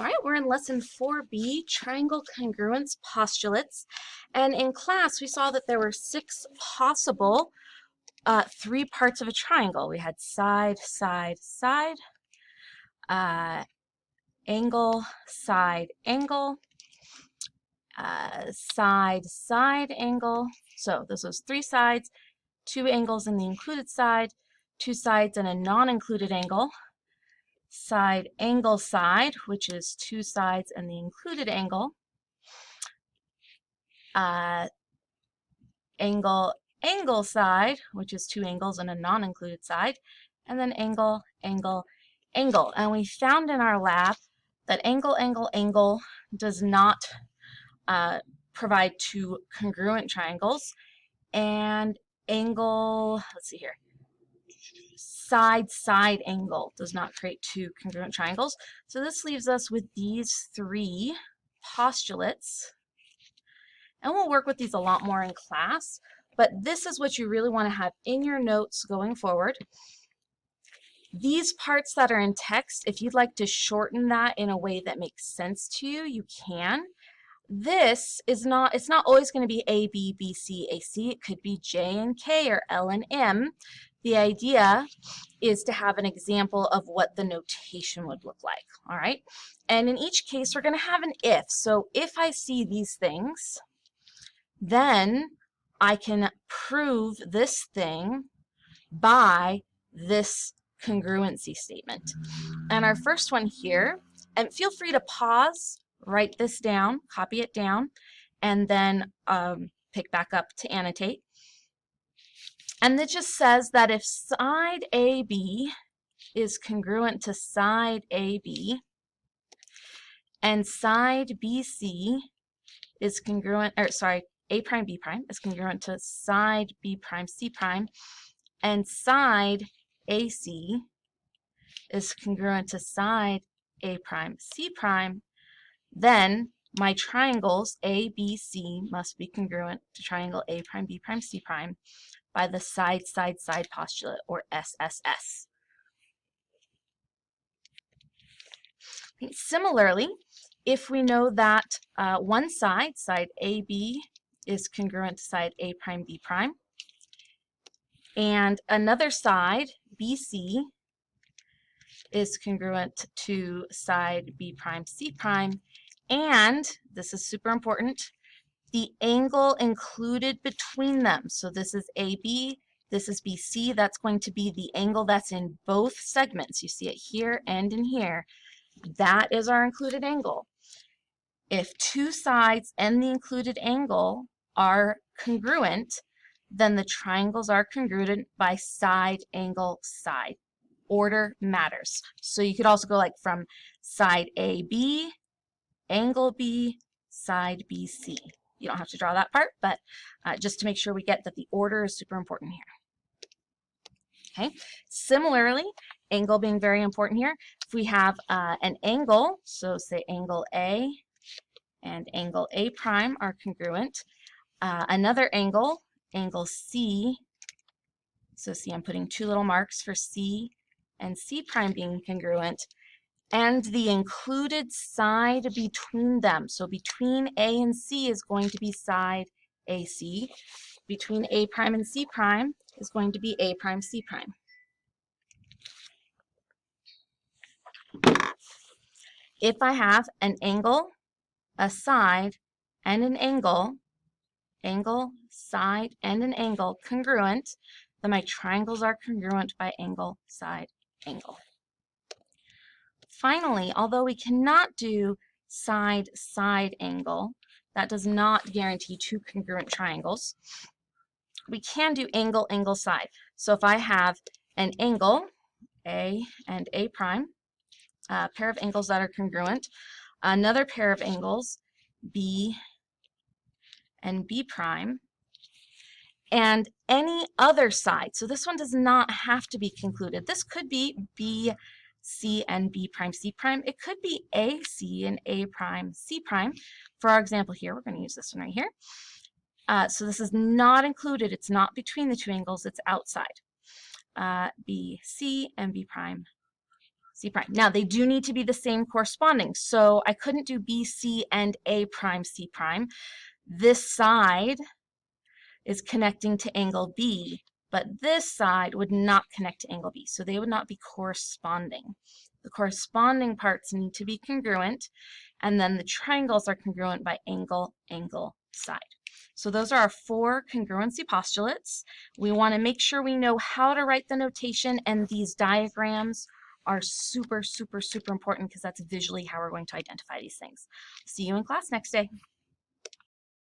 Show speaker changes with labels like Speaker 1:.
Speaker 1: All right, we're in lesson 4B, triangle congruence postulates. And in class, we saw that there were 6 possible 3 parts of a triangle. We had side, side, side, angle, side, angle, side, side, angle. So this was 3 sides, 2 angles in the included side, 2 sides and a non-included angle. Side, angle, side, which is 2 sides and the included angle. Angle, angle, side, which is 2 angles and a non-included side. And then angle, angle, angle. And we found in our lab that angle, angle, angle does not provide 2 congruent triangles. And angle, let's see here, side, side, angle does not create 2 congruent triangles. So this leaves us with these 3 postulates. And we'll work with these a lot more in class, but this is what you really want to have in your notes going forward. These parts that are in text, if you'd like to shorten that in a way that makes sense to you, you can. This is not, it's not always going to be A, B, B, C, A, C. It could be J and K or L and M. The idea is to have an example of what the notation would look like, all right? And in each case, we're going to have an if. So if I see these things, then I can prove this thing by this congruency statement. And our first one here, and feel free to pause, write this down, copy it down, and then pick back up to annotate. And it just says that if side AB is congruent to side AB, and side BC is congruent, or sorry, A prime B prime is congruent to side B prime C prime, and side AC is congruent to side A prime C prime, then my triangles A, B, C must be congruent to triangle A prime B prime C prime by the side, side, side postulate, or SSS. Similarly, if we know that one side, side AB, is congruent to side A prime B prime, and another side, BC, is congruent to side B prime C prime, and this is super important, the angle included between them. So this is AB, this is BC. That's going to be the angle that's in both segments. You see it here and in here. That is our included angle. If 2 sides and the included angle are congruent, then the triangles are congruent by side, angle, side. Order matters. So you could also go like from side AB, angle B, side BC. You don't have to draw that part, but just to make sure we get that the order is super important here. Okay. Similarly, angle being very important here, if we have an angle, so say angle A and angle A prime are congruent, another angle, angle C, so see I'm putting 2 little marks for C and C prime being congruent, and the included side between them. So between A and C is going to be side AC. Between A prime and C prime is going to be A prime C prime. If I have an angle, a side, and an angle, side, and an angle congruent, then my triangles are congruent by angle, side, angle. Finally, although we cannot do side, side, angle, that does not guarantee 2 congruent triangles, we can do angle, angle, side. So if I have an angle, A and A prime, a pair of angles that are congruent, another pair of angles, B and B prime, and any other side. So this one does not have to be concluded. This could be B, C and B prime C prime. It could be A, C and A prime C prime. For our example here, we're going to use this one right here. So this is not included. It's not between the 2 angles. It's outside. B, C and B prime C prime. Now, they do need to be the same corresponding, so I couldn't do B, C, and A prime, C prime. This side is connecting to angle B, but this side would not connect to angle B, so they would not be corresponding. The corresponding parts need to be congruent, and then the triangles are congruent by angle, angle, side. So those are our 4 congruency postulates. We want to make sure we know how to write the notation, and these diagrams are super, super, super important because that's visually how we're going to identify these things. See you in class next day.